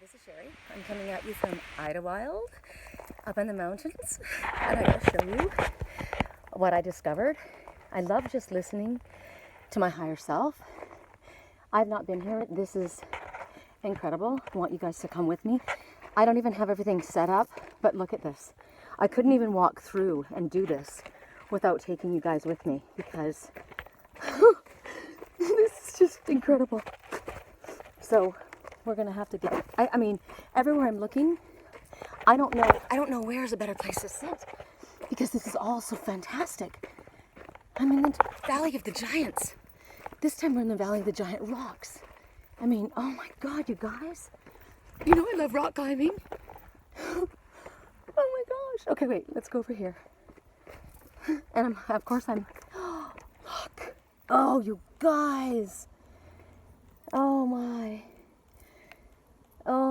this is Sherry. I'm coming at you from Idlewild, up in the mountains, and I gotta show you what I discovered. I love just listening to my higher self. I've not been here. This is incredible. I want you guys to come with me. I don't even have everything set up, but look at this. I couldn't even walk through and do this without taking you guys with me because this is just incredible. So we're gonna have to get, I mean, everywhere I'm looking, I don't know where's a better place to sit because this is all so fantastic. I'm in the Valley of the Giants. This time we're in the Valley of the Giant Rocks. I mean, oh my God, you guys. You know I love rock climbing. Oh my gosh. Okay, wait, let's go over here. And of course I'm, oh, look. Oh, you guys. Oh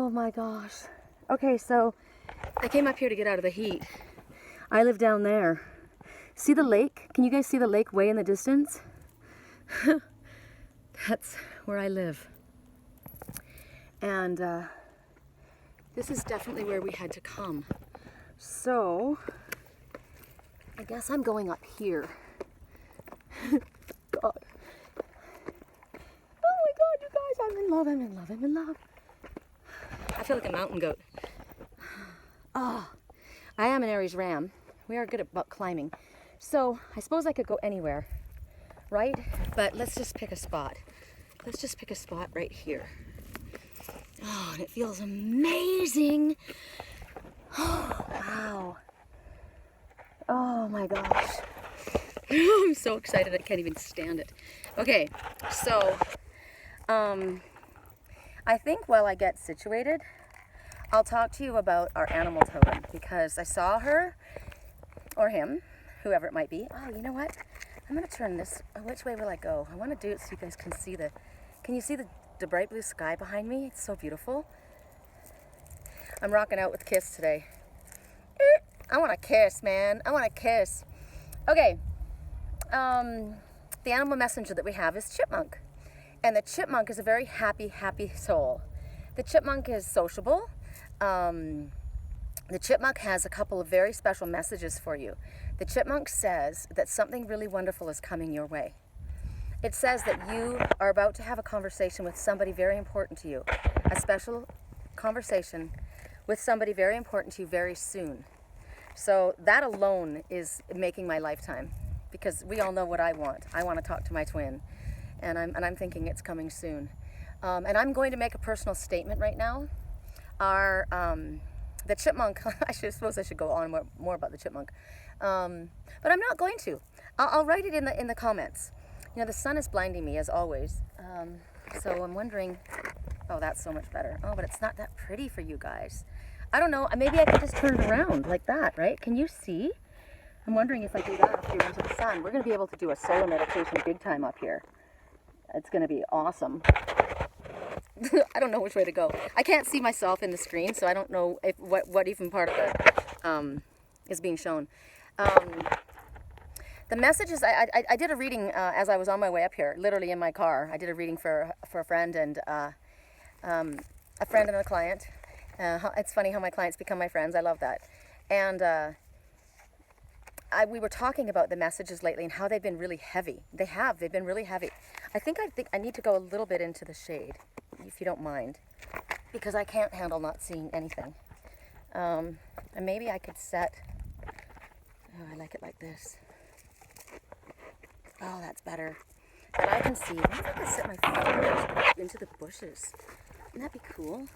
my gosh. Okay, so I came up here to get out of the heat. I live down there. See the lake? Can you guys see the lake way in the distance? That's where I live. And this is definitely where we had to come. So I guess I'm going up here. God. Oh my God, you guys, I'm in love, I'm in love, I'm in love. I feel like a mountain goat. Oh, I am an Aries ram. We are good at climbing. So I suppose I could go anywhere, right? But let's just pick a spot. Let's just pick a spot right here. Oh, and it feels amazing. Oh, wow. Oh my gosh. I'm so excited I can't even stand it. Okay, so I think while I get situated, I'll talk to you about our animal totem because I saw her or him, whoever it might be. Oh, you know what? I'm gonna turn this. Which way will I go? I want to do it so you guys can see the. Can you see the bright blue sky behind me? It's so beautiful. I'm rocking out with Kiss today. I want a kiss, man. I want a kiss. Okay. The animal messenger that we have is Chipmunk. And the chipmunk is a very happy, happy soul. The chipmunk is sociable. The chipmunk has a couple of very special messages for you. The chipmunk says that something really wonderful is coming your way. It says that you are about to have a conversation with somebody very important to you. A special conversation with somebody very important to you very soon. So that alone is making my lifetime because we all know what I want. I want to talk to my twin. And I'm thinking it's coming soon. And I'm going to make a personal statement right now. The chipmunk, I suppose I should go on more about the chipmunk. But I'm not going to. I'll write it in the comments. You know, the sun is blinding me as always. So I'm wondering, oh, that's so much better. Oh, but it's not that pretty for you guys. I don't know, maybe I could just turn it around like that, right? Can you see? I'm wondering if I do that up here into the sun. We're gonna be able to do a solar meditation big time up here. It's gonna be awesome. I don't know which way to go. I can't see myself in the screen, so I don't know if what even part of it is being shown. The messages, I did a reading as I was on my way up here, literally in my car. I did a reading for a friend and a client. It's funny how my clients become my friends. I love that. And we were talking about the messages lately and how they've been really heavy. They've been really heavy. I think I need to go a little bit into the shade, if you don't mind, because I can't handle not seeing anything. And maybe I could set, oh, I like it like this. Oh, that's better. And I can see, what if I could set my fingers into the bushes? Wouldn't that be cool?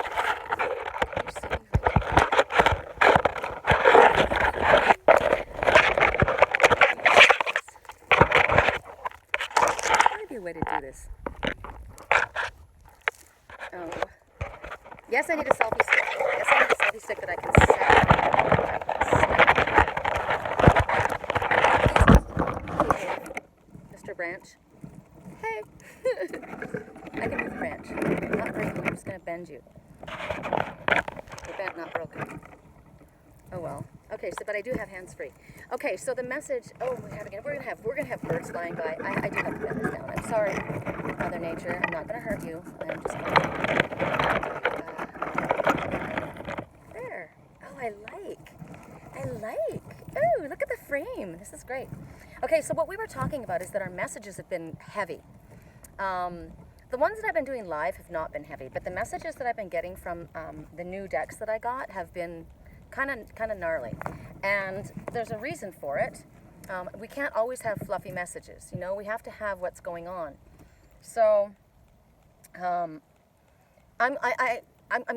Might be a way to do this. Oh. Yes, I need a selfie stick. Yes, I need a selfie stick that I can set. Mr. Branch. Hey. I can move the branch. I'm not breaking. I'm just going to bend you. You're bent, not broken. Oh well. Okay, so but I do have hands free. Okay, so the message. Oh, we're gonna have birds flying by. I do have to bend this down. I'm sorry, Mother Nature. I'm not gonna hurt you. I'm just gonna frame. This is great. Okay, so what we were talking about is that our messages have been heavy. The ones that I've been doing live have not been heavy, but the messages that I've been getting from the new decks that I got have been kind of gnarly. And there's a reason for it. We can't always have fluffy messages, you know, we have to have what's going on. So, I'm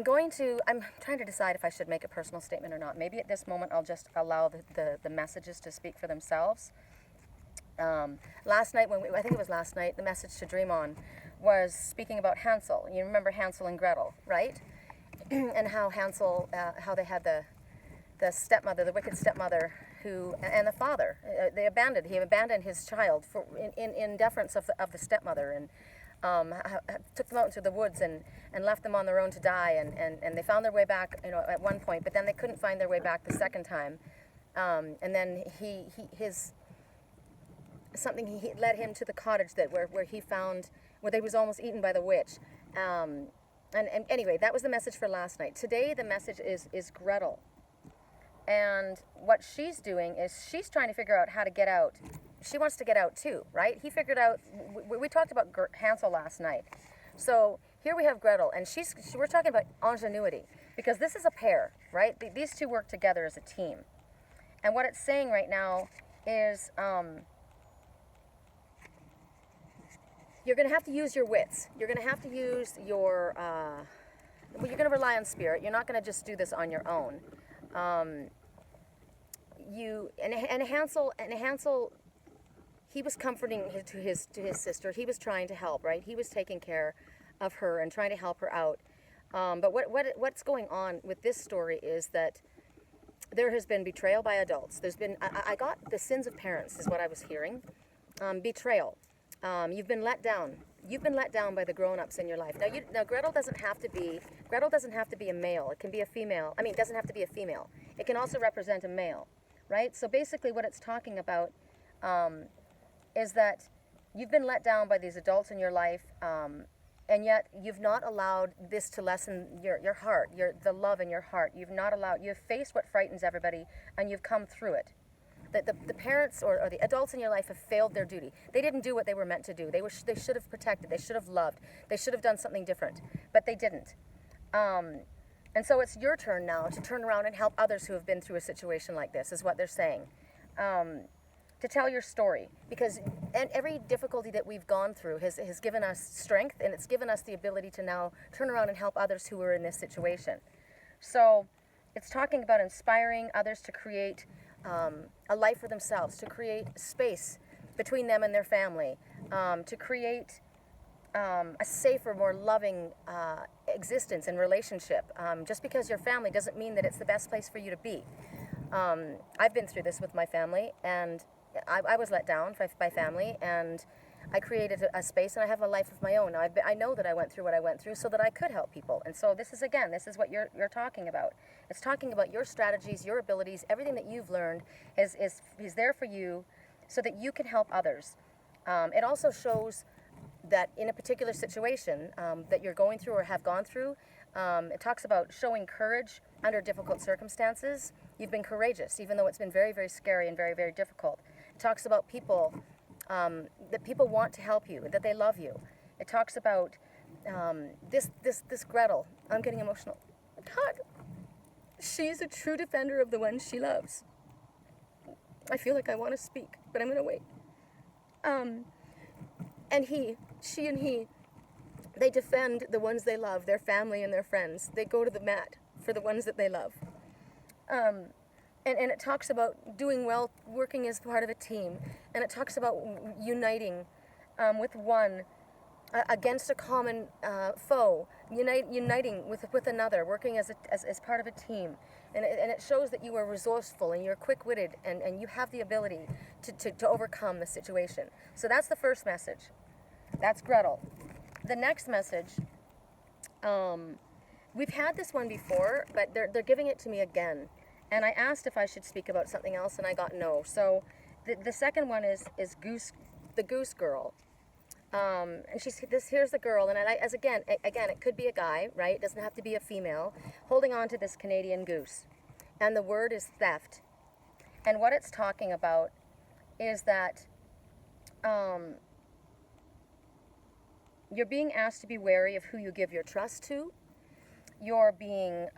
trying to decide if I should make a personal statement or not. Maybe at this moment I'll just allow the messages to speak for themselves. Last night, I think it was last night, the message to dream on was speaking about Hansel. You remember Hansel and Gretel, right? And how Hansel, how they had the stepmother, the wicked stepmother, and the father. He abandoned his child in deference of the stepmother, and took them out into the woods and left them on their own to die. And they found their way back, you know, at one point, but then they couldn't find their way back the second time. And then he led him to the cottage where he found where they was almost eaten by the witch. And anyway, that was the message for last night. Today the message is Gretel. And what she's doing is she's trying to figure out how to get out. She wants to get out too, right? He figured out, we talked about Hansel last night. So here we have Gretel, and we're talking about ingenuity, because this is a pair, right? These two work together as a team. And what it's saying right now is you're going to have to use your wits. You're going to have to use your, you're going to rely on spirit. You're not going to just do this on your own. Hansel, he was comforting to his sister. He was trying to help, right? He was taking care of her and trying to help her out. But what's going on with this story is that there has been betrayal by adults. There's been, I got the sins of parents is what I was hearing. Betrayal. You've been let down. You've been let down by the grown-ups in your life. Now Gretel doesn't have to be a male. It can be a female. I mean, it doesn't have to be a female. It can also represent a male, right? So basically what it's talking about is that you've been let down by these adults in your life, and yet you've not allowed this to lessen your heart, the love in your heart. You've faced what frightens everybody, and you've come through it. The parents or the adults in your life have failed their duty. They didn't do what they were meant to do. They should have protected. They should have loved. They should have done something different, but they didn't. And so it's your turn now to turn around and help others who have been through a situation like this, is what they're saying. To tell your story, because every difficulty that we've gone through has given us strength, and it's given us the ability to now turn around and help others who are in this situation. So it's talking about inspiring others to create a life for themselves, to create space between them and their family, to create a safer, more loving existence and relationship. Just because you're family doesn't mean that it's the best place for you to be. I've been through this with my family, and I was let down by family, and I created a space, and I have a life of my own. Now, I know that I went through what I went through so that I could help people. And so this is what you're talking about. It's talking about your strategies, your abilities, everything that you've learned is there for you so that you can help others. It also shows that in a particular situation that you're going through or have gone through, it talks about showing courage under difficult circumstances. You've been courageous, even though it's been very, very scary and very, very difficult. It talks about people, that people want to help you, that they love you. It talks about this Gretel. I'm getting emotional. God, she's a true defender of the ones she loves. I feel like I want to speak, but I'm going to wait. And she and he, they defend the ones they love, their family and their friends. They go to the mat for the ones that they love. And it talks about doing well, working as part of a team. And it talks about uniting with one against a common foe, uniting with another, working as part of a team. And it shows that you are resourceful and you're quick-witted and you have the ability to overcome the situation. So that's the first message. That's Gretel. The next message, we've had this one before, but they're giving it to me again. And I asked if I should speak about something else, and I got no. So the second one is Goose, the Goose girl. And here's the girl, and again, it could be a guy, right? It doesn't have to be a female, holding on to this Canadian goose. And the word is theft. And what it's talking about is that you're being asked to be wary of who you give your trust to. You're being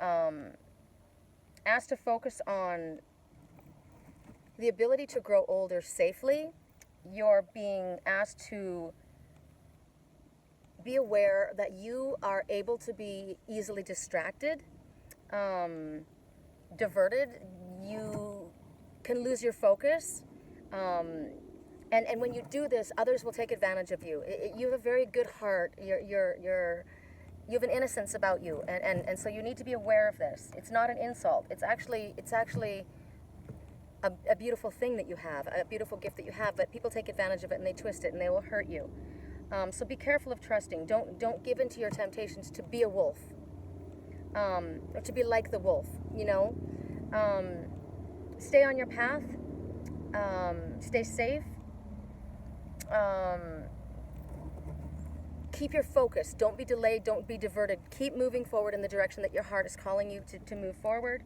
asked to focus on the ability to grow older safely. You're being asked to be aware that you are able to be easily distracted, diverted. You can lose your focus. And when you do this, others will take advantage of you. You have a very good heart. You have an innocence about you, and so you need to be aware of this. It's not an insult. It's actually a beautiful thing that you have, a beautiful gift that you have. But people take advantage of it and they twist it and they will hurt you. So be careful of trusting. Don't give in to your temptations to be a wolf, or to be like the wolf. You know, stay on your path. Stay safe. Keep your focus. Don't be delayed. Don't be diverted. Keep moving forward in the direction that your heart is calling you to move forward.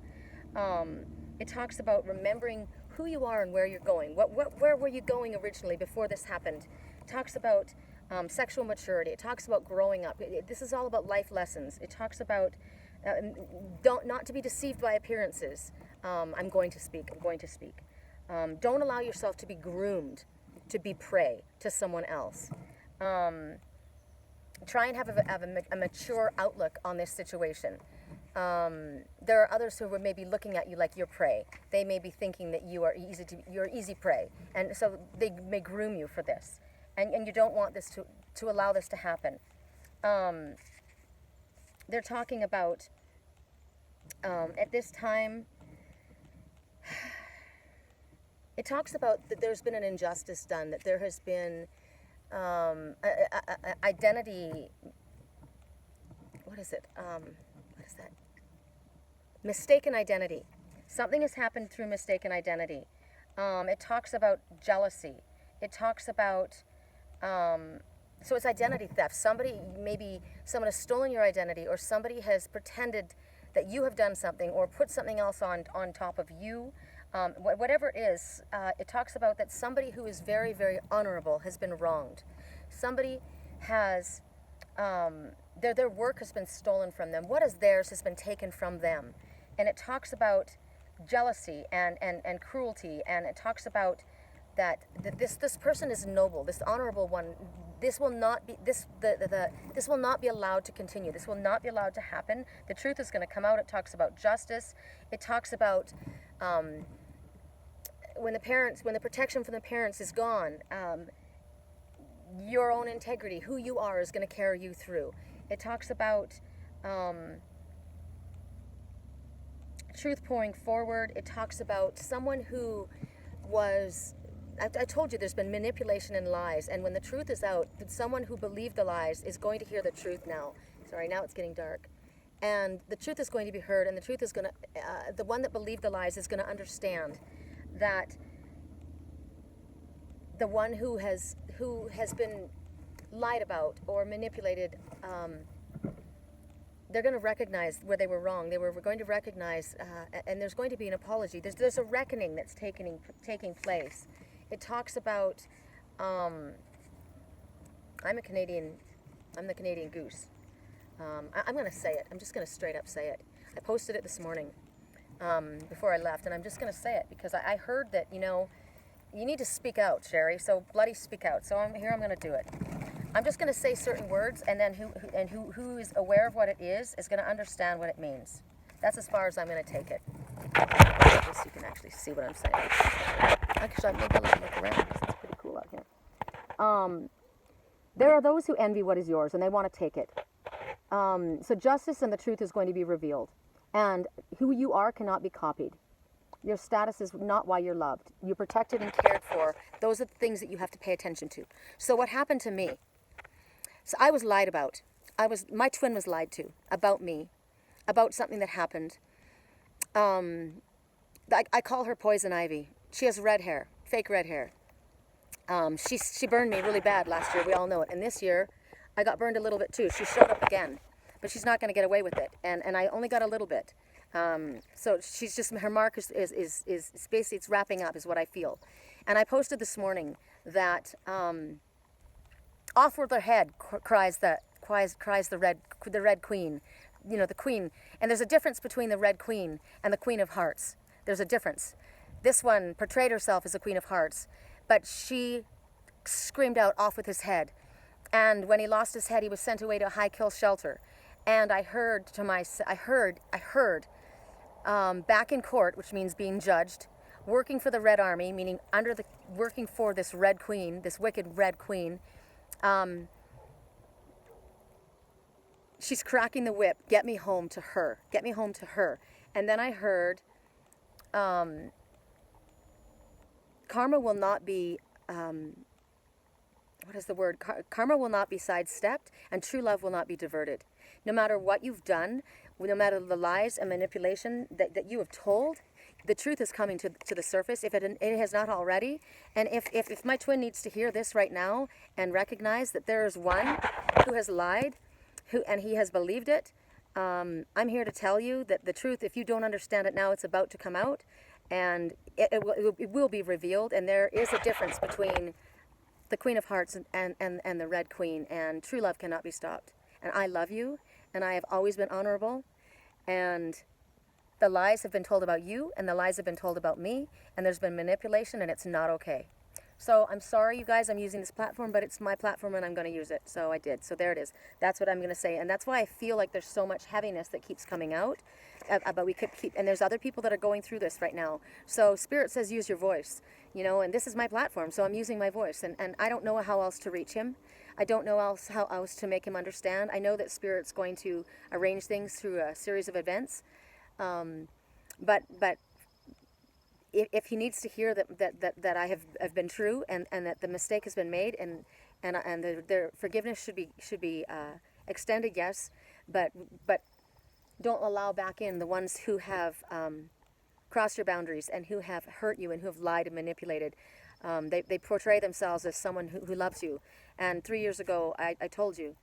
It talks about remembering who you are and where you're going. Where were you going originally before this happened? It talks about sexual maturity. It talks about growing up. This is all about life lessons. It talks about not to be deceived by appearances. I'm going to speak. Don't allow yourself to be groomed to be prey to someone else. Try and have a mature outlook on this situation. There are others who may be looking at you like you're prey. They may be thinking that you're easy prey, and so they may groom you for this. And you don't want this to allow this to happen. They're talking about at this time. It talks about that there's been an injustice done, that there has been identity. What is it? What is that? Mistaken identity. Something has happened through mistaken identity. It talks about jealousy. It talks about, so it's identity theft. Maybe someone has stolen your identity, or somebody has pretended that you have done something or put something else on top of you. Whatever it is, it talks about that somebody who is very, very honorable has been wronged. Somebody has, their work has been stolen from them. What is theirs has been taken from them. And it talks about jealousy and cruelty, and it talks about that this person is noble, this honorable one. This will not be this will not be allowed to continue. This will not be allowed to happen. The truth is going to come out. It talks about justice. It talks about when the protection from the parents is gone, your own integrity, who you are, is going to carry you through. It talks about truth pouring forward. It talks about someone who was, I told you there's been manipulation and lies, and when the truth is out, someone who believed the lies is going to hear the truth now. Sorry, now it's getting dark. And the truth is going to be heard, and the truth is going to, the one that believed the lies is going to understand that the one who has been lied about or manipulated, they're going to recognize where they were wrong. They were going to recognize, and there's going to be an apology. There's a reckoning that's taking place. It talks about, I'm the Canadian Goose. I'm going to say it. I'm just going to straight up say it. I posted it this morning before I left, and I'm just going to say it because I heard that, you need to speak out, Sherry, so bloody speak out. So I'm going to do it. I'm just going to say certain words, and then who is aware of what it is going to understand what it means. That's as far as I'm going to take it. Just so you can actually see what I'm saying. Actually, maybe I'll look around because it's pretty cool out here. There are those who envy what is yours, and they want to take it. So justice and the truth is going to be revealed. And who you are cannot be copied. Your status is not why you're loved. You're protected and cared for. Those are the things that you have to pay attention to. So what happened to me? So I was lied about. My twin was lied to about me, about something that happened. I call her Poison Ivy. She has red hair, fake red hair. She burned me really bad last year. We all know it. And this year, I got burned a little bit too. She showed up again, but she's not going to get away with it. And I only got a little bit. So she's just, her mark is basically, it's wrapping up is what I feel. And I posted this morning that off with her head cries the red queen, the queen. And there's a difference between the red queen and the queen of hearts. There's a difference. This one portrayed herself as a queen of hearts, but she screamed out, off with his head. And when he lost his head, he was sent away to a high kill shelter. And I heard back in court, which means being judged, working for the Red Army, meaning working for this red queen, this wicked red queen. She's cracking the whip. Get me home to her. Get me home to her. And then I heard, karma will not be, what is the word? Karma will not be sidestepped, and true love will not be diverted. No matter what you've done, no matter the lies and manipulation that you have told, the truth is coming to the surface, if it has not already. And if my twin needs to hear this right now and recognize that there is one who has lied, and he has believed it, I'm here to tell you that the truth, if you don't understand it now, it's about to come out, and it will be revealed. And there is a difference between the Queen of Hearts and the Red Queen, and true love cannot be stopped. And I love you, and I have always been honorable, and the lies have been told about you, and the lies have been told about me, and there's been manipulation, and it's not okay. So I'm sorry, you guys, I'm using this platform, but it's my platform, and I'm going to use it. So I did. So there it is. That's what I'm going to say, and that's why I feel like there's so much heaviness that keeps coming out. But we could keep, and there's other people that are going through this right now. So Spirit says use your voice, and this is my platform, so I'm using my voice, and I don't know how else to reach him. I don't know how else to make him understand. I know that Spirit's going to arrange things through a series of events, but if he needs to hear that I have been true, and that the mistake has been made, and the forgiveness should be extended, yes, but don't allow back in the ones who have crossed your boundaries and who have hurt you and who have lied and manipulated. They portray themselves as someone who loves you. And 3 years ago, I told you,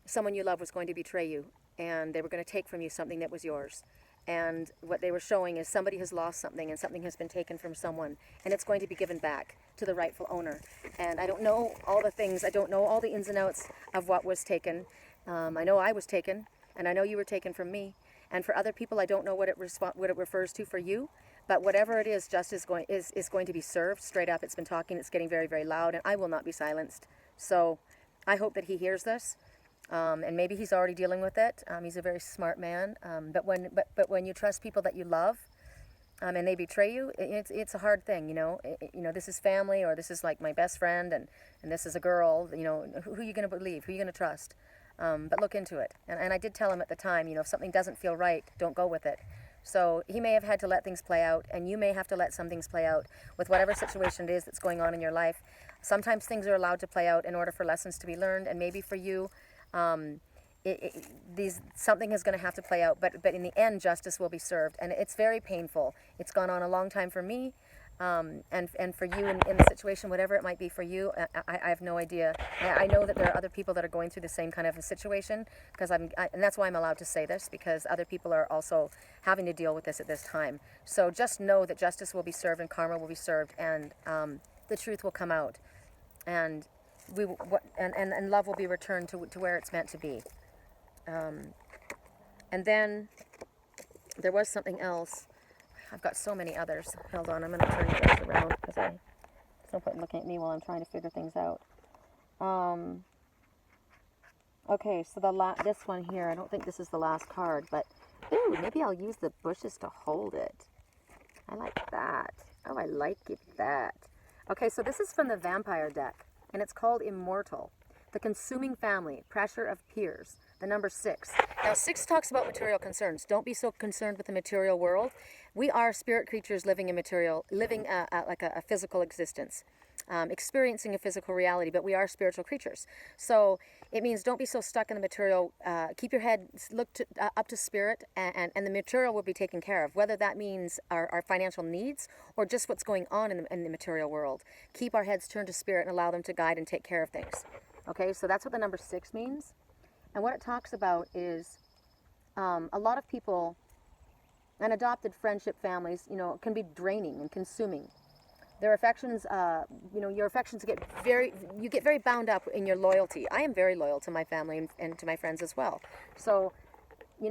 someone you love was going to betray you, and they were going to take from you something that was yours. And what they were showing is somebody has lost something, and something has been taken from someone, and it's going to be given back to the rightful owner. And I don't know all the things, I don't know all the ins and outs of what was taken. I know I was taken, and I know you were taken from me. And for other people, I don't know what it refers to for you. But whatever it is, justice is going to be served straight up. It's been talking. It's getting very, very loud, and I will not be silenced. So I hope that he hears this, and maybe he's already dealing with it. He's a very smart man. But when you trust people that you love, and they betray you, it's a hard thing. This is family, or this is like my best friend, and this is a girl. Who are you going to believe? Who are you going to trust? But look into it. And I did tell him at the time, if something doesn't feel right, don't go with it. So he may have had to let things play out, and you may have to let some things play out with whatever situation it is that's going on in your life. Sometimes things are allowed to play out in order for lessons to be learned, and maybe for you, something is going to have to play out. But in the end, justice will be served, and it's very painful. It's gone on a long time for me. And for you in the situation, whatever it might be for you, I have no idea. I know that there are other people that are going through the same kind of a situation, and that's why I'm allowed to say this, because other people are also having to deal with this at this time. So just know that justice will be served, and karma will be served, and the truth will come out, and and love will be returned to where it's meant to be. And then there was something else. I've got so many others. Hold on, I'm going to turn you guys around, because there's no point in looking at me while I'm trying to figure things out. Okay, so this one here, I don't think this is the last card, but ooh, maybe I'll use the bushes to hold it. I like that. Oh, I like that. Okay, so this is from the Vampire deck, and it's called Immortal. The Consuming Family, Pressure of Peers, the number 6. Now, 6 talks about material concerns. Don't be so concerned with the material world. We are spirit creatures living like a physical existence, experiencing a physical reality, but we are spiritual creatures. So it means don't be so stuck in the material. Keep your head, up to spirit, and the material will be taken care of, whether that means our financial needs or just what's going on in the material world. Keep our heads turned to spirit and allow them to guide and take care of things. Okay, so that's what the number 6 means. And what it talks about is A lot of people and adopted friendship families, can be draining and consuming. Their affections, your affections you get very bound up in your loyalty. I am very loyal to my family and to my friends as well. So, you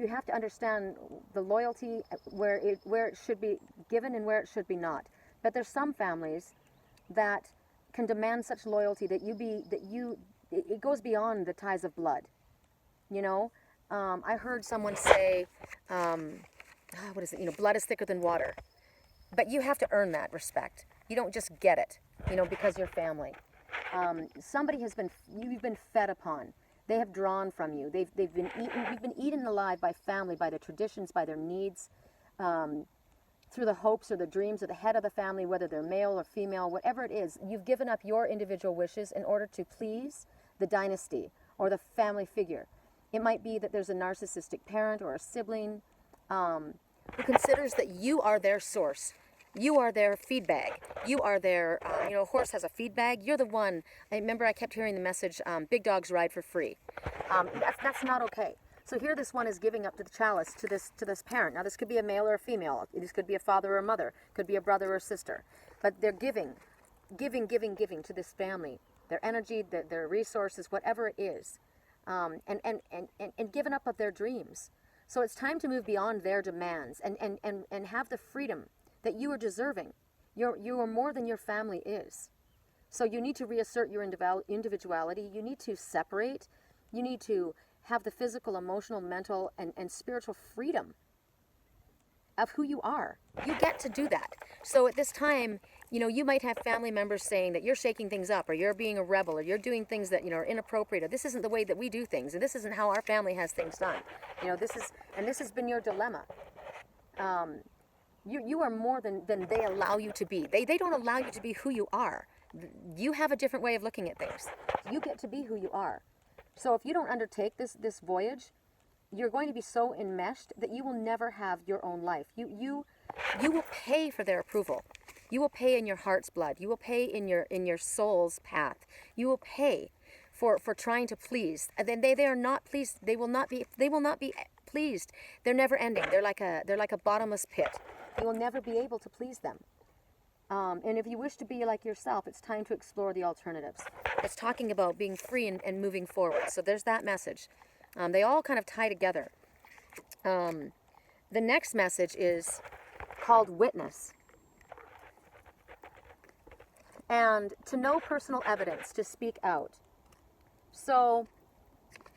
have to understand the loyalty where it should be given and where it should be not. But there's some families that can demand such loyalty that it goes beyond the ties of blood. I heard someone say, what is it? Blood is thicker than water. But you have to earn that respect. You don't just get it, because you're family. You've been fed upon. They have drawn from you. They've been eaten. You've been eaten alive by family, by their traditions, by their needs, through the hopes or the dreams of the head of the family, whether they're male or female, whatever it is. You've given up your individual wishes in order to please the dynasty or the family figure. It might be that there's a narcissistic parent or a sibling who considers that you are their source. You are their feed bag. You are their, a horse has a feed bag. You're the one. I remember I kept hearing the message, big dogs ride for free. That's not okay. So here this one is giving up to the chalice to this parent. Now this could be a male or a female. This could be a father or a mother. Could be a brother or a sister. But they're giving to this family. Their energy, their resources, whatever it is. And given up of their dreams. So it's time to move beyond their demands and have the freedom that you are deserving. You are more than your family is. So you need to reassert your individuality. You need to separate. You need to have the physical, emotional, mental, and spiritual freedom of who you are. You get to do that. So at this time, you might have family members saying that you're shaking things up, or you're being a rebel, or you're doing things that, are inappropriate, or this isn't the way that we do things, and this isn't how our family has things done. This has been your dilemma. You are more than they allow you to be. They don't allow you to be who you are. You have a different way of looking at things. You get to be who you are. So if you don't undertake this voyage, you're going to be so enmeshed that you will never have your own life. You will pay for their approval. You will pay in your heart's blood. You will pay in your soul's path. You will pay for trying to please. And then they are not pleased. They will not be pleased. They're never ending. They're like a bottomless pit. You will never be able to please them. And if you wish to be like yourself, it's time to explore the alternatives. It's talking about being free and moving forward. So there's that message. They all kind of tie together. The next message is called witness. And to know personal evidence, to speak out. So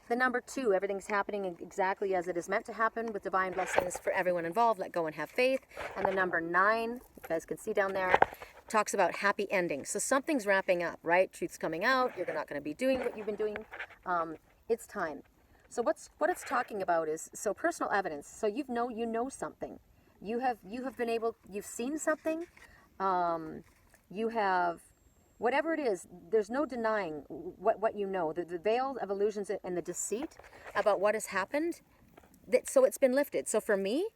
the number 2, everything's happening exactly as it is meant to happen with divine blessings for everyone involved. Let go and have faith. And the number 9, you guys can see down there, talks about happy endings. So something's wrapping up, right? Truth's coming out. You're not going to be doing what you've been doing. It's time. So what it's talking about is, so personal evidence. So you know something. You've seen something. You have, whatever it is, there's no denying what you know. The veil of illusions and the deceit about what has happened, so it's been lifted. So for me,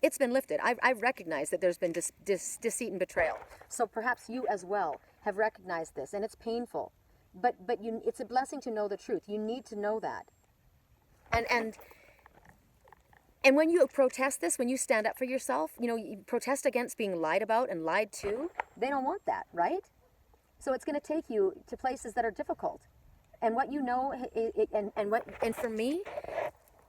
it's been lifted. I've recognized that there's been deceit and betrayal. So perhaps you as well have recognized this, and it's painful. But it's a blessing to know the truth. You need to know that. And when you protest this, when you stand up for yourself, you protest against being lied about and lied to, they don't want that, right? So it's going to take you to places that are difficult. And what you know, and for me,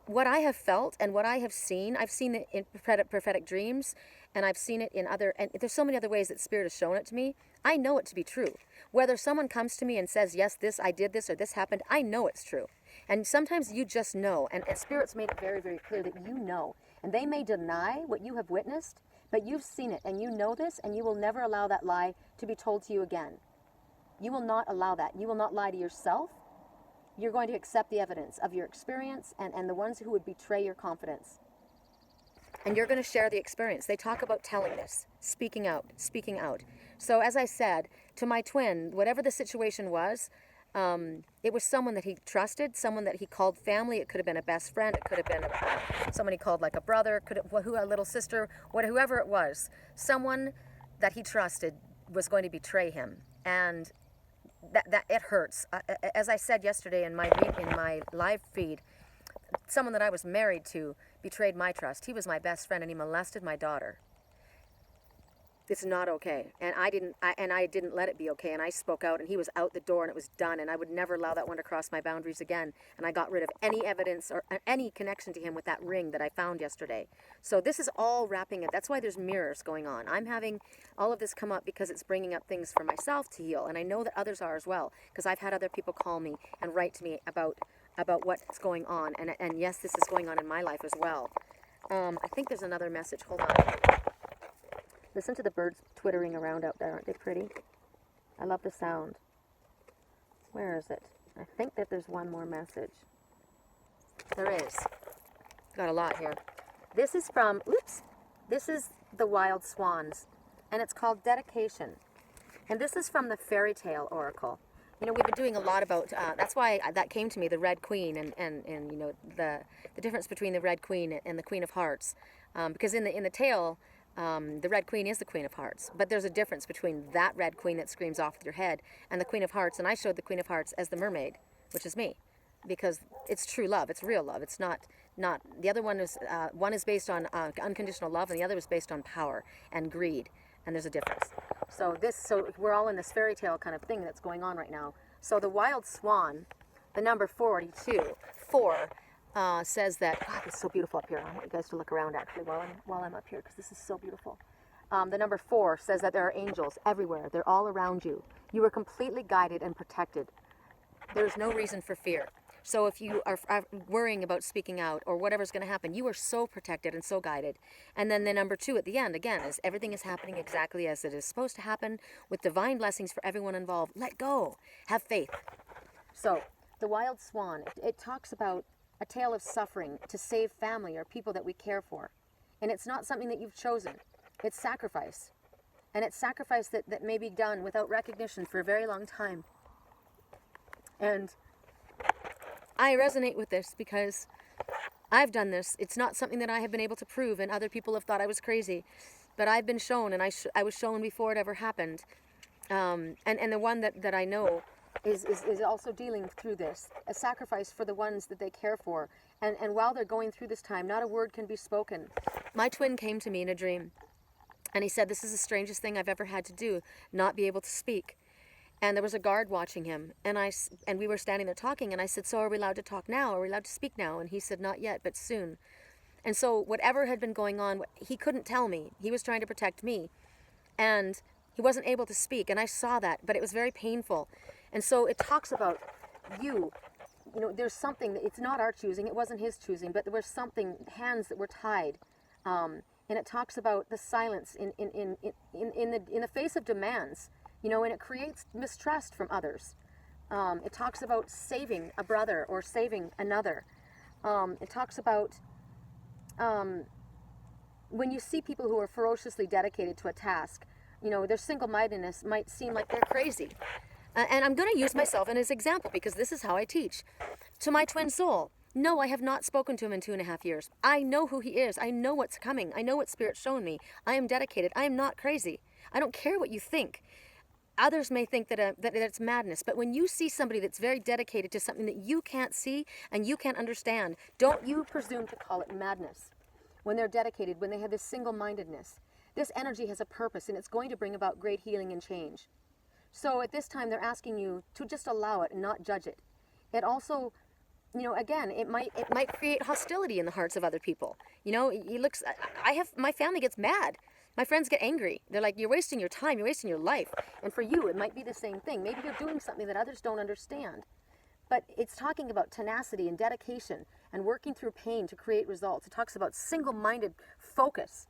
what I have felt and what I have seen, I've seen it in prophetic dreams, and I've seen it in and there's so many other ways that Spirit has shown it to me. I know it to be true. Whether someone comes to me and says, yes, I did this, or this happened, I know it's true. And sometimes you just know, and Spirit's made it very, very clear that you know. And they may deny what you have witnessed, but you've seen it, and you know this, and you will never allow that lie to be told to you again. You will not allow that. You will not lie to yourself. You're going to accept the evidence of your experience and the ones who would betray your confidence. And you're going to share the experience. They talk about telling this, speaking out. So as I said, to my twin, whatever the situation was, it was someone that he trusted, someone that he called family. It could have been a best friend. It could have been someone he called like a brother, a little sister, whoever it was. Someone that he trusted was going to betray him. And that it hurts. As I said yesterday in my live feed, someone that I was married to betrayed my trust. He was my best friend, and he molested my daughter. It's not okay, and I didn't let it be okay, and I spoke out, and he was out the door, and it was done, and I would never allow that one to cross my boundaries again, and I got rid of any evidence or any connection to him with that ring that I found yesterday. So this is all wrapping it. That's why there's mirrors going on. I'm having all of this come up because it's bringing up things for myself to heal, and I know that others are as well, because I've had other people call me and write to me about what's going on, and yes, this is going on in my life as well. I think there's another message. Hold on. Listen to the birds twittering around out there. Aren't they pretty? I love the sound. Where is it? I think that there's one more message. There is. Got a lot here. This is from, this is the Wild Swans, and it's called Dedication. And this is from the Faerytale Oracle. You know, we've been doing a lot about, that's why that came to me, the Red Queen, and you know, the difference between the Red Queen and the Queen of Hearts. Because in the tale, the Red Queen is the Queen of Hearts, but there's a difference between that Red Queen that screams off with your head and the Queen of Hearts, and I showed the Queen of Hearts as the mermaid, which is me, because it's true love, it's real love, it's not the other one is based on unconditional love, and the other is based on power and greed, and there's a difference. So we're all in this fairy tale kind of thing that's going on right now. So the Wild Swan, the number 42, 4, says that, God, it's so beautiful up here. I want you guys to look around actually while I'm up here, because this is so beautiful. The number 4 says that there are angels everywhere. They're all around you. You are completely guided and protected. There's no reason for fear. So if you are worrying about speaking out or whatever's going to happen, you are so protected and so guided. And then the number 2 at the end, again, is everything is happening exactly as it is supposed to happen, with divine blessings for everyone involved. Let go. Have faith. So the Wild Swan, it talks about a tale of suffering to save family or people that we care for. And it's not something that you've chosen. It's sacrifice. And it's sacrifice that may be done without recognition for a very long time. And I resonate with this because I've done this. It's not something that I have been able to prove, and other people have thought I was crazy. But I've been shown, and I was shown before it ever happened. And the one that I know is also dealing through this, a sacrifice for the ones that they care for. And while they're going through this time, not a word can be spoken. My twin came to me in a dream, and he said, this is the strangest thing I've ever had to do, not be able to speak. And there was a guard watching him, and we were standing there talking, and I said, so are we allowed to talk now? Are we allowed to speak now? And he said, not yet, but soon. And so whatever had been going on, he couldn't tell me. He was trying to protect me, and he wasn't able to speak, and I saw that, but it was very painful. And so it talks about you know, there's something, it's not our choosing, it wasn't his choosing, but there was something, hands that were tied. And it talks about the silence in the face of demands, you know, and it creates mistrust from others. It talks about saving a brother or saving another. It talks about when you see people who are ferociously dedicated to a task, you know, their single-mindedness might seem like they're crazy. And I'm going to use myself as an example because this is how I teach. To my twin soul, no, I have not spoken to him in 2.5 years. I know who he is. I know what's coming. I know what Spirit's shown me. I am dedicated. I am not crazy. I don't care what you think. Others may think that it's madness, but when you see somebody that's very dedicated to something that you can't see and you can't understand, don't you presume to call it madness. When they're dedicated, when they have this single-mindedness, this energy has a purpose, and it's going to bring about great healing and change. So at this time, they're asking you to just allow it and not judge it. It also, you know, again, it might create hostility in the hearts of other people. You know, my family gets mad. My friends get angry. They're like, you're wasting your time, you're wasting your life. And for you, it might be the same thing. Maybe you're doing something that others don't understand. But it's talking about tenacity and dedication and working through pain to create results. It talks about single-minded focus.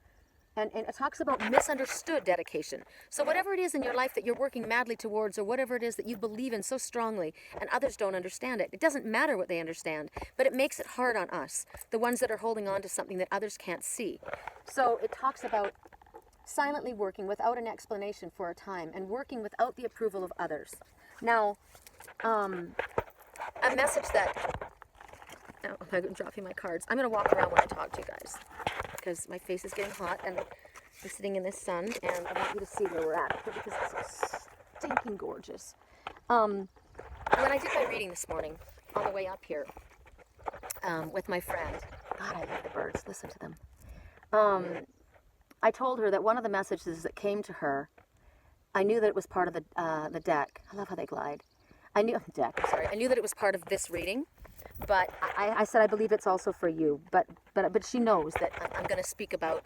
And it talks about misunderstood dedication. So whatever it is in your life that you're working madly towards, or whatever it is that you believe in so strongly and others don't understand it, it doesn't matter what they understand, but it makes it hard on us, the ones that are holding on to something that others can't see. So it talks about silently working without an explanation for a time and working without the approval of others. Now, a message that... Oh, I'm dropping my cards. I'm going to walk around when I talk to you guys, because my face is getting hot and we're sitting in this sun, and I want you to see where we're at because it's so stinking gorgeous. When I did my reading this morning on the way up here, with my friend. God, I love the birds. Listen to them. I told her that one of the messages that came to her, I knew that it was part of the deck. I love how they glide. I knew I knew that it was part of this reading, but I said I believe it's also for you. But she knows that I'm going to speak about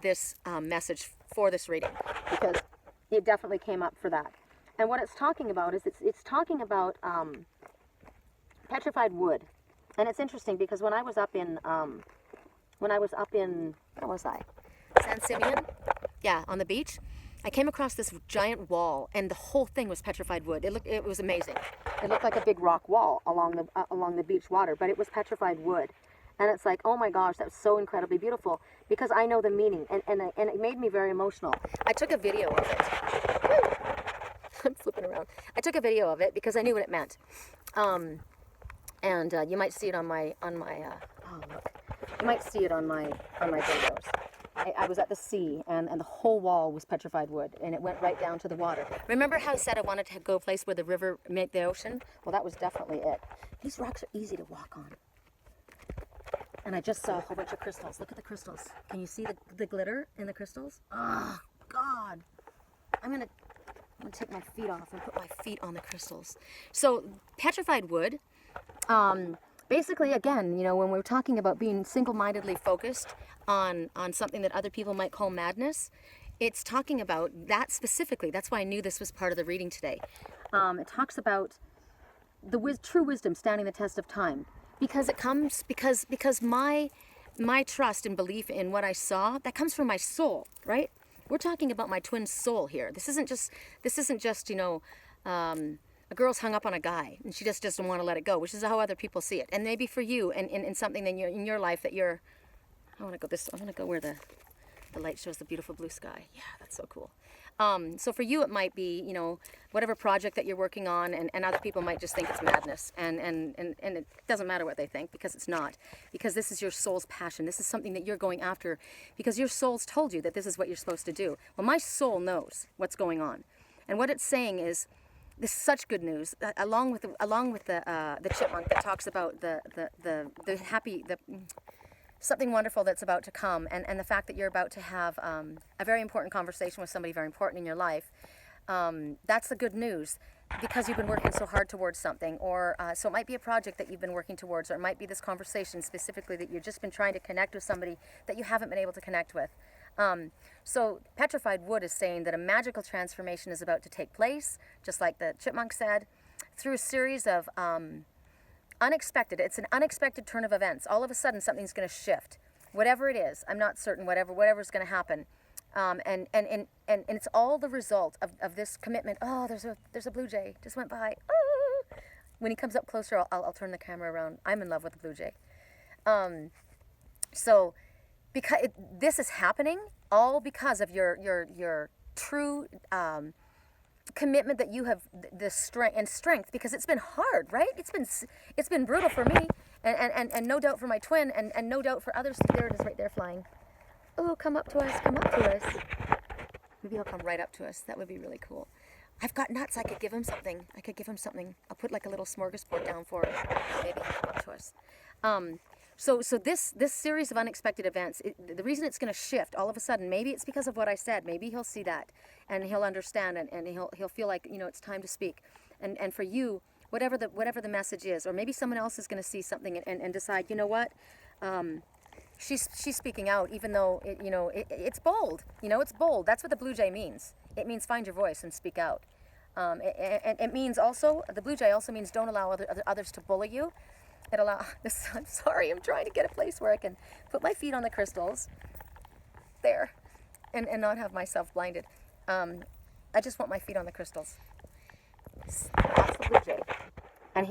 this message for this reading because it definitely came up for that. And what it's talking about is it's talking about petrified wood, and it's interesting because when I was up in where was I? San Simeon? Yeah, on the beach. I came across this giant wall, and the whole thing was petrified wood. It was amazing. It looked like a big rock wall along the beach water, but it was petrified wood. And it's like, oh my gosh, that's so incredibly beautiful because I know the meaning, and it made me very emotional. I took a video of it. I'm flipping around. I took a video of it because I knew what it meant. And you might see it on my oh look, you might see it on my videos. I was at the sea, and the whole wall was petrified wood, and it went right down to the water. Remember how I said I wanted to go a place where the river met the ocean? Well, that was definitely it. These rocks are easy to walk on. And I just saw a whole bunch of crystals. Look at the crystals. Can you see the glitter in the crystals? Oh, God. I'm gonna take my feet off and put my feet on the crystals. So, petrified wood, basically, again, you know, when we're talking about being single-mindedly focused on something that other people might call madness, it's talking about that specifically. That's why I knew this was part of the reading today. It talks about the true wisdom standing the test of time, because it comes because my trust and belief in what I saw, that comes from my soul, right? We're talking about my twin soul here. This isn't just you know, a girl's hung up on a guy and she just doesn't want to let it go, which is how other people see it. And maybe for you, and in something that in your life that you're, I want to go where the light shows the beautiful blue sky. Yeah, that's so cool. So for you, it might be, you know, whatever project that you're working on, and other people might just think it's madness, and it doesn't matter what they think, because it's not, because this is your soul's passion. This is something that you're going after because your soul's told you that this is what you're supposed to do. Well, my soul knows what's going on, and what it's saying is, this is such good news. Along with the chipmunk that talks about the happy something wonderful that's about to come, and the fact that you're about to have a very important conversation with somebody very important in your life. That's the good news, because you've been working so hard towards something, or so it might be a project that you've been working towards, or it might be this conversation specifically that you've just been trying to connect with somebody that you haven't been able to connect with. So petrified wood is saying that a magical transformation is about to take place, just like the chipmunk said, through a series of unexpected. It's an unexpected turn of events. All of a sudden, something's going to shift. Whatever it is, I'm not certain. Whatever's going to happen, and it's all the result of this commitment. Oh, there's a blue jay just went by. Oh. When he comes up closer, I'll turn the camera around. I'm in love with the blue jay. So, because this is happening, all because of your true commitment that you have, the strength, because it's been hard, right? It's been brutal for me, and no doubt for my twin, and no doubt for others. There it is, right there, flying. Oh, come up to us. Maybe he'll come right up to us. That would be really cool. I've got nuts. I could give him something. I'll put like a little smorgasbord down for him. Maybe he'll come up to us. So this series of unexpected events, the reason it's going to shift all of a sudden, maybe it's because of what I said. Maybe he'll see that, and he'll understand, and he'll feel like, you know, it's time to speak. And for you, whatever the message is, or maybe someone else is going to see something and decide, you know what, she's speaking out, even though it's bold. You know, it's bold. That's what the blue jay means. It means find your voice and speak out. And it means also, the blue jay also means don't allow others to bully you. I'm sorry, I'm trying to get a place where I can put my feet on the crystals there and not have myself blinded. I just want my feet on the crystals. That's the blue jay. And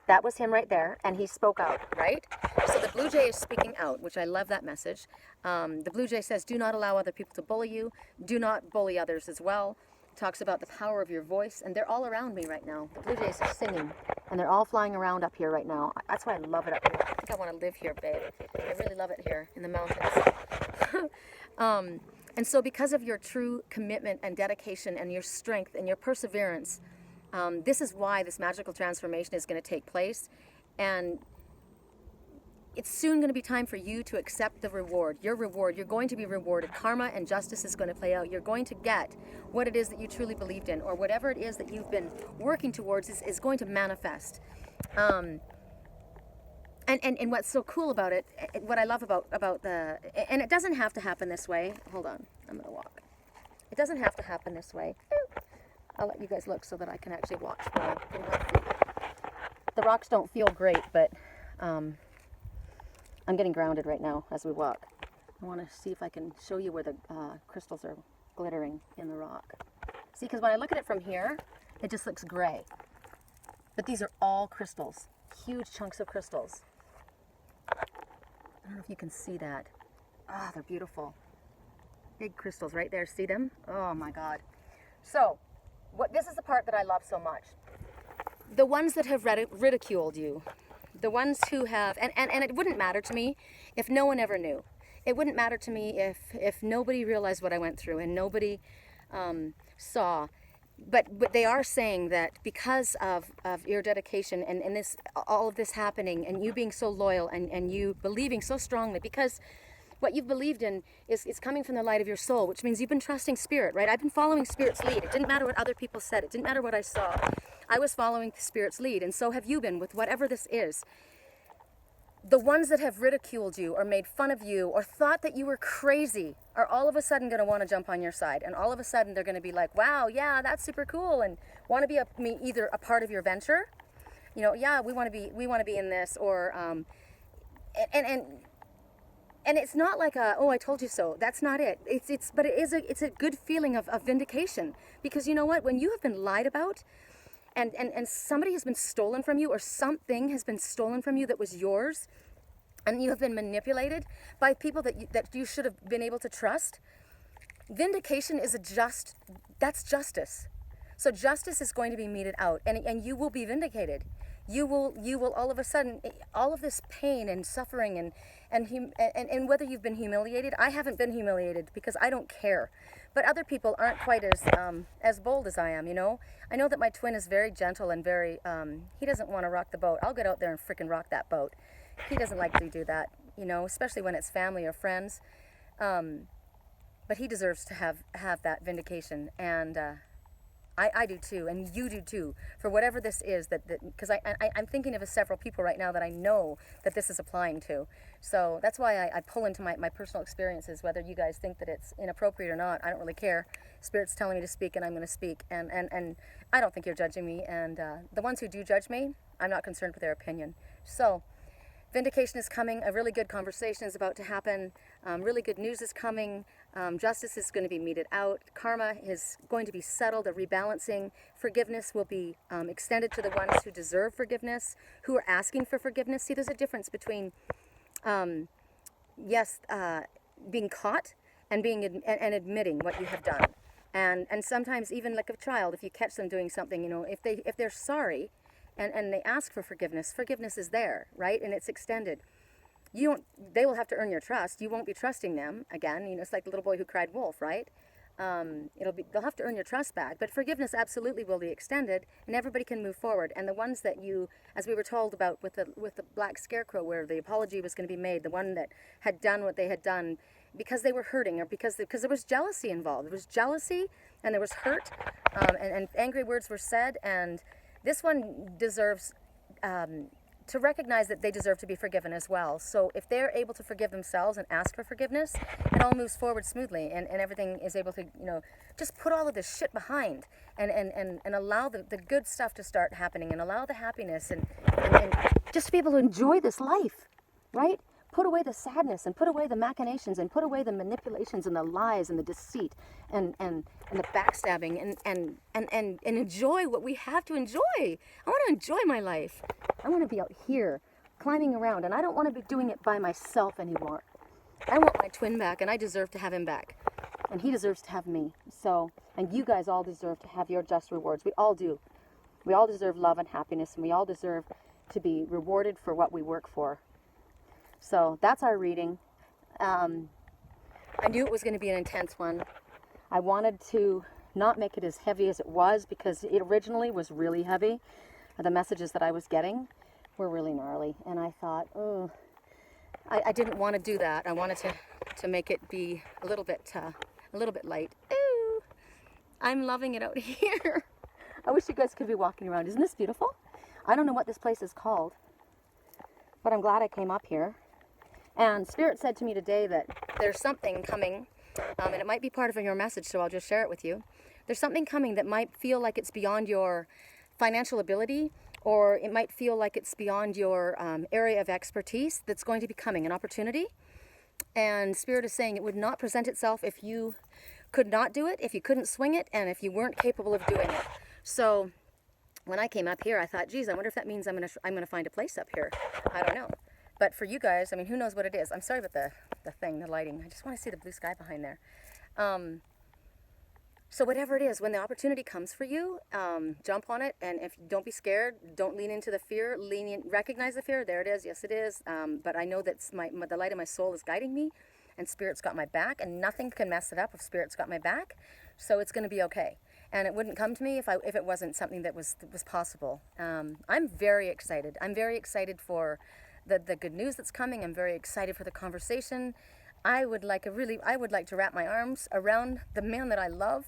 that was him right there, and he spoke out, right? So the blue jay is speaking out, which I love that message. The blue jay says, do not allow other people to bully you. Do not bully others as well. It talks about the power of your voice, and they're all around me right now. The blue jays are singing, and they're all flying around up here right now. That's why I love it up here. I think I want to live here, babe. I really love it here in the mountains. And so because of your true commitment and dedication and your strength and your perseverance, this is why this magical transformation is going to take place. And it's soon going to be time for you to accept the reward, your reward. You're going to be rewarded. Karma and justice is going to play out. You're going to get what it is that you truly believed in, or whatever it is that you've been working towards is going to manifest. And what's so cool about it, what I love about the, and it doesn't have to happen this way. Hold on, I'm going to walk. It doesn't have to happen this way. I'll let you guys look so that I can actually watch my feet. The rocks don't feel great, but I'm getting grounded right now as we walk. I want to see if I can show you where the crystals are glittering in the rock. See, because when I look at it from here, it just looks gray. But these are all crystals, huge chunks of crystals. I don't know if you can see that. Ah, they're beautiful. Big crystals right there, see them? Oh my God. So, this is the part that I love so much. The ones that have ridiculed you, the ones who have, and it wouldn't matter to me if no one ever knew. It wouldn't matter to me if nobody realized what I went through and nobody saw. But they are saying that because of your dedication and this, all of this happening, and you being so loyal and you believing so strongly, because what you've believed in is coming from the light of your soul, which means you've been trusting Spirit, right? I've been following Spirit's lead. It didn't matter what other people said. It didn't matter what I saw. I was following Spirit's lead, and so have you been with whatever this is. The ones that have ridiculed you or made fun of you or thought that you were crazy are all of a sudden going to want to jump on your side. And all of a sudden they're going to be like, wow, yeah, that's super cool, and want to be either a part of your venture. You know, yeah, we want to be in this, or and it's not like oh, I told you so. That's not it. But it's a good feeling of vindication, because you know what? When you have been lied about, and somebody has been stolen from you, or something has been stolen from you that was yours, and you have been manipulated by people that you should have been able to trust, vindication is that's justice. So justice is going to be meted out, and you will be vindicated. You will all of a sudden, all of this pain and suffering and whether you've been humiliated. I haven't been humiliated because I don't care. But other people aren't quite as bold as I am, you know. I know that my twin is very gentle and very, he doesn't want to rock the boat. I'll get out there and frickin' rock that boat. He doesn't like to do that, you know, especially when it's family or friends. But he deserves to have that vindication, and I do too, and you do too, for whatever this is, because I'm thinking of several people right now that I know that this is applying to. So that's why I pull into my personal experiences, whether you guys think that it's inappropriate or not. I don't really care. Spirit's telling me to speak, and I'm going to speak, and I don't think you're judging me, and the ones who do judge me, I'm not concerned with their opinion. So vindication is coming. A really good conversation is about to happen. Really good news is coming. Justice is going to be meted out. Karma is going to be settled, a rebalancing. Forgiveness will be extended to the ones who deserve forgiveness, who are asking for forgiveness. See, there's a difference between, being caught and and admitting what you have done. And sometimes even like a child, if you catch them doing something, you know, if they're sorry and they ask for forgiveness, forgiveness is there, right? And it's extended. They will have to earn your trust. You won't be trusting them again. You know, it's like the little boy who cried wolf, right? They'll have to earn your trust back. But forgiveness absolutely will be extended, and everybody can move forward. And the ones that you, as we were told about with the black scarecrow, where the apology was going to be made, the one that had done what they had done because they were hurting, or because there was jealousy involved. There was jealousy, and there was hurt, and angry words were said. And this one deserves to recognize that they deserve to be forgiven as well. So if they're able to forgive themselves and ask for forgiveness, it all moves forward smoothly, and everything is able to, you know, just put all of this shit behind and allow the good stuff to start happening, and allow the happiness and just to be able to enjoy this life, right? Put away the sadness, and put away the machinations, and put away the manipulations and the lies and the deceit and the backstabbing, and enjoy what we have to enjoy. I want to enjoy my life. I want to be out here climbing around, and I don't want to be doing it by myself anymore. I want my twin back, and I deserve to have him back, and he deserves to have me. So, and you guys all deserve to have your just rewards. We all do. We all deserve love and happiness, and we all deserve to be rewarded for what we work for. So that's our reading. I knew it was going to be an intense one. I wanted to not make it as heavy as it was, because it originally was really heavy. The messages that I was getting were really gnarly, and I thought, oh, I didn't want to do that. I wanted to make it be a little bit light. Ooh, I'm loving it out here. I wish you guys could be walking around. Isn't this beautiful? I don't know what this place is called, but I'm glad I came up here. And Spirit said to me today that there's something coming, and it might be part of your message, so I'll just share it with you. There's something coming that might feel like it's beyond your financial ability, or it might feel like it's beyond your area of expertise that's going to be coming, an opportunity. And Spirit is saying it would not present itself if you could not do it, if you couldn't swing it, and if you weren't capable of doing it. So when I came up here, I thought, geez, I wonder if that means I'm gonna find a place up here. I don't know. But for you guys, I mean, who knows what it is? I'm sorry about the lighting. I just want to see the blue sky behind there. So whatever it is, when the opportunity comes for you, jump on it. And if don't be scared, don't lean into the fear. Recognize the fear. There it is. Yes, it is. But I know that the light of my soul is guiding me, and Spirit's got my back, and nothing can mess it up if Spirit's got my back. So it's going to be okay. And it wouldn't come to me if it wasn't something that was possible. I'm very excited. I'm very excited for the good news that's coming. I'm very excited for the conversation. I would like to wrap my arms around the man that I love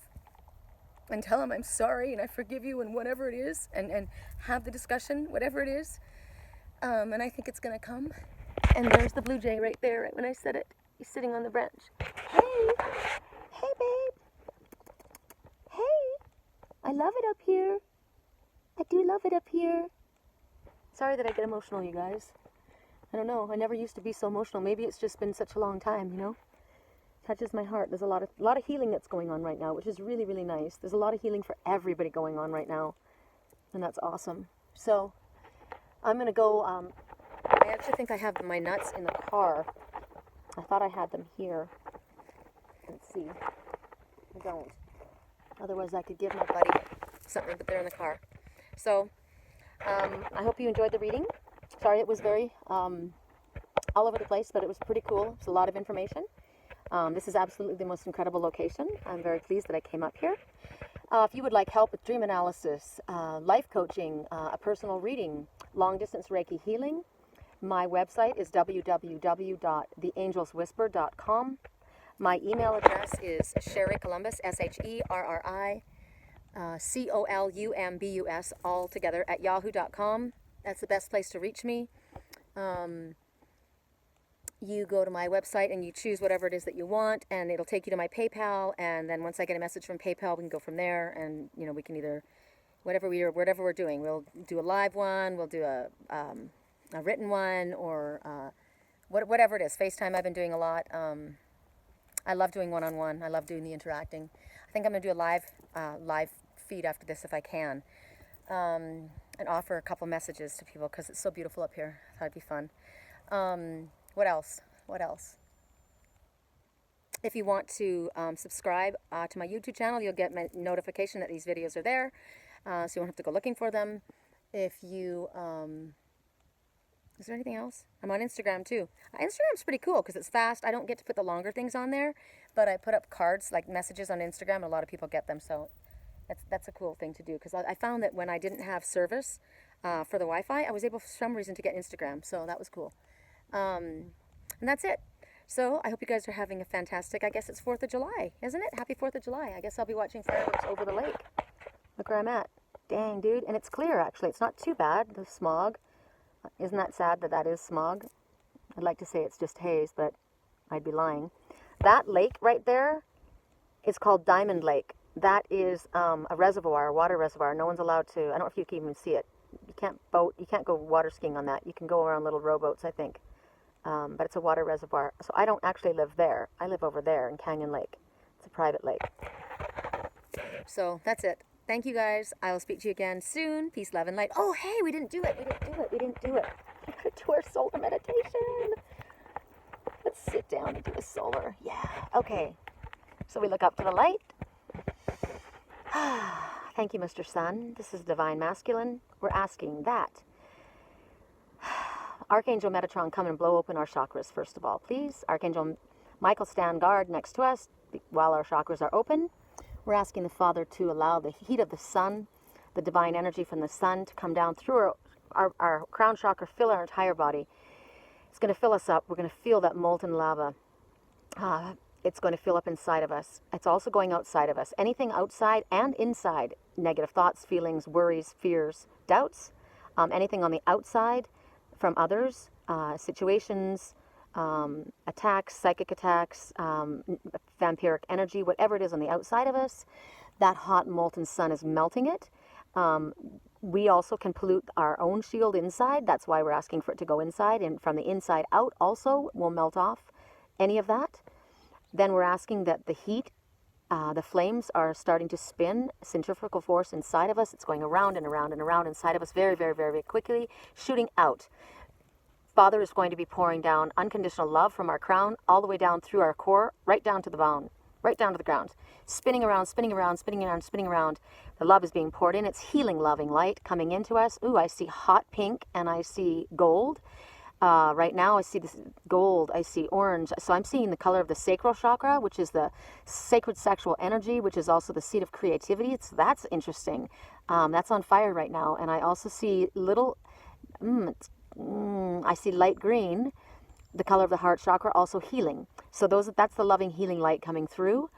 and tell him I'm sorry and I forgive you and whatever it is, and have the discussion, whatever it is. And I think it's going to come. And there's the blue jay right there, right when I said it. He's sitting on the branch. Hey, babe. Hey, I love it up here. I do love it up here. Sorry that I get emotional, you guys. I don't know. I never used to be so emotional. Maybe it's just been such a long time, you know? Touches my heart. There's a lot of healing that's going on right now, which is really, really nice. There's a lot of healing for everybody going on right now, and that's awesome. So I'm going to go, I actually think I have my nuts in the car. I thought I had them here. Let's see. I don't. Otherwise I could give my buddy something, but they're in the car. So I hope you enjoyed the reading. Sorry it was very all over the place, but it was pretty cool. It's a lot of information. This is absolutely the most incredible location. I'm very pleased that I came up here. If you would like help with dream analysis, life coaching, a personal reading, long-distance Reiki healing, my website is www.theangelswhisper.com. My email address is Sherry Columbus, SherriColumbus, all together, at yahoo.com. That's the best place to reach me. You go to my website and you choose whatever it is that you want, and it'll take you to my PayPal, and then once I get a message from PayPal, we can go from there, and you know, we can either whatever we're doing, we'll do a live one, we'll do a written one, or whatever it is. FaceTime I've been doing a lot. I love doing one-on-one. I love doing the interacting. I think I'm going to do a live feed after this if I can, and offer a couple messages to people because it's so beautiful up here. I thought it'd be fun. What else? If you want to subscribe to my YouTube channel, you'll get my notification that these videos are there, so you won't have to go looking for them. If you... is there anything else? I'm on Instagram too. Instagram's pretty cool because it's fast. I don't get to put the longer things on there, but I put up cards, like messages on Instagram, and a lot of people get them, so that's a cool thing to do, because I found that when I didn't have service for the Wi-Fi, I was able for some reason to get Instagram, so that was cool. And that's it. So I hope you guys are having a fantastic, I guess it's 4th of July, isn't it? Happy 4th of July. I guess I'll be watching fireworks over the lake. Look where I'm at. Dang, dude. And it's clear, actually. It's not too bad, the smog. Isn't that sad that that is smog? I'd like to say it's just haze, but I'd be lying. That lake right there is called Diamond Lake. That is a reservoir, a water reservoir. No one's allowed to, I don't know if you can even see it. You can't boat, you can't go water skiing on that. You can go around little rowboats, I think. But it's a water reservoir. So I don't actually live there. I live over there in Canyon Lake. It's a private lake. So that's it. Thank you guys. I will speak to you again soon. Peace, love, and light. Oh, hey, we didn't do it. We didn't do it. We gotta do our solar meditation. Let's sit down and do a solar. Yeah. Okay. So we look up to the light. Thank you, Mr. Sun. This is Divine Masculine. We're asking that Archangel Metatron come and blow open our chakras, first of all, please. Archangel Michael, stand guard next to us while our chakras are open. We're asking the Father to allow the heat of the sun, the divine energy from the sun, to come down through our crown chakra, fill our entire body. It's going to fill us up. We're going to feel that molten lava. It's going to fill up inside of us. It's also going outside of us. Anything outside and inside, negative thoughts, feelings, worries, fears, doubts, anything on the outside from others, situations, attacks, psychic attacks, vampiric energy, whatever it is on the outside of us, that hot molten sun is melting it. We also can pollute our own shield inside. That's why we're asking for it to go inside, and from the inside out also will melt off any of that. Then we're asking that the heat, the flames are starting to spin, centrifugal force inside of us. It's going around and around and around inside of us very, very, very, very quickly, shooting out. Father is going to be pouring down unconditional love from our crown all the way down through our core, right down to the bone, right down to the ground. Spinning around, spinning around, spinning around, spinning around. The love is being poured in. It's healing, loving light coming into us. Ooh, I see hot pink and I see gold. Right now I see this gold, I see orange. So I'm seeing the color of the sacral chakra, which is the sacred sexual energy, which is also the seat of creativity. That's interesting. That's on fire right now. And I also see little, I see light green, the color of the heart chakra, also healing. So that's the loving, healing light coming through.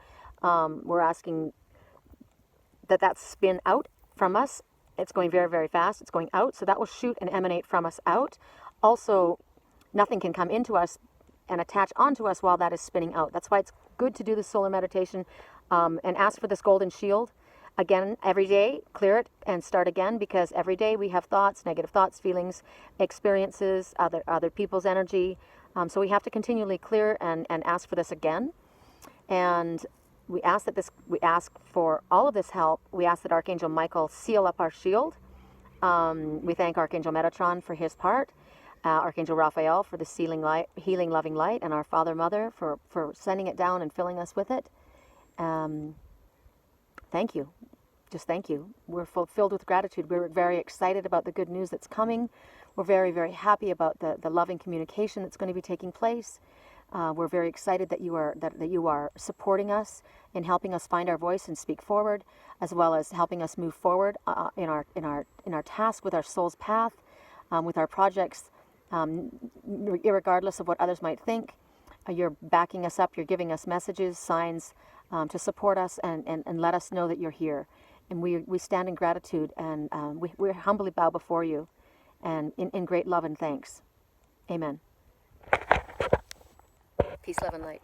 We're asking that spin out from us. It's going very, very fast. It's going out. So that will shoot and emanate from us out. Also, nothing can come into us and attach onto us while that is spinning out. That's why it's good to do the solar meditation and ask for this golden shield. Again, every day, clear it and start again, because every day we have thoughts, negative thoughts, feelings, experiences, other people's energy. So we have to continually clear and ask for this again. And we ask for all of this help. We ask that Archangel Michael seal up our shield. We thank Archangel Metatron for his part. Archangel Raphael for the healing, loving light, and our Father, Mother for sending it down and filling us with it. Thank you. Just thank you. We're filled with gratitude. We're very excited about the good news that's coming. We're very, very happy about the loving communication that's going to be taking place. We're very excited that you are supporting us in helping us find our voice and speak forward, as well as helping us move forward in our task with our soul's path, with our projects. Irregardless of what others might think, you're backing us up, you're giving us messages, signs to support us and let us know that you're here. And we stand in gratitude, and we humbly bow before you and in great love and thanks. Amen. Peace, love, and light.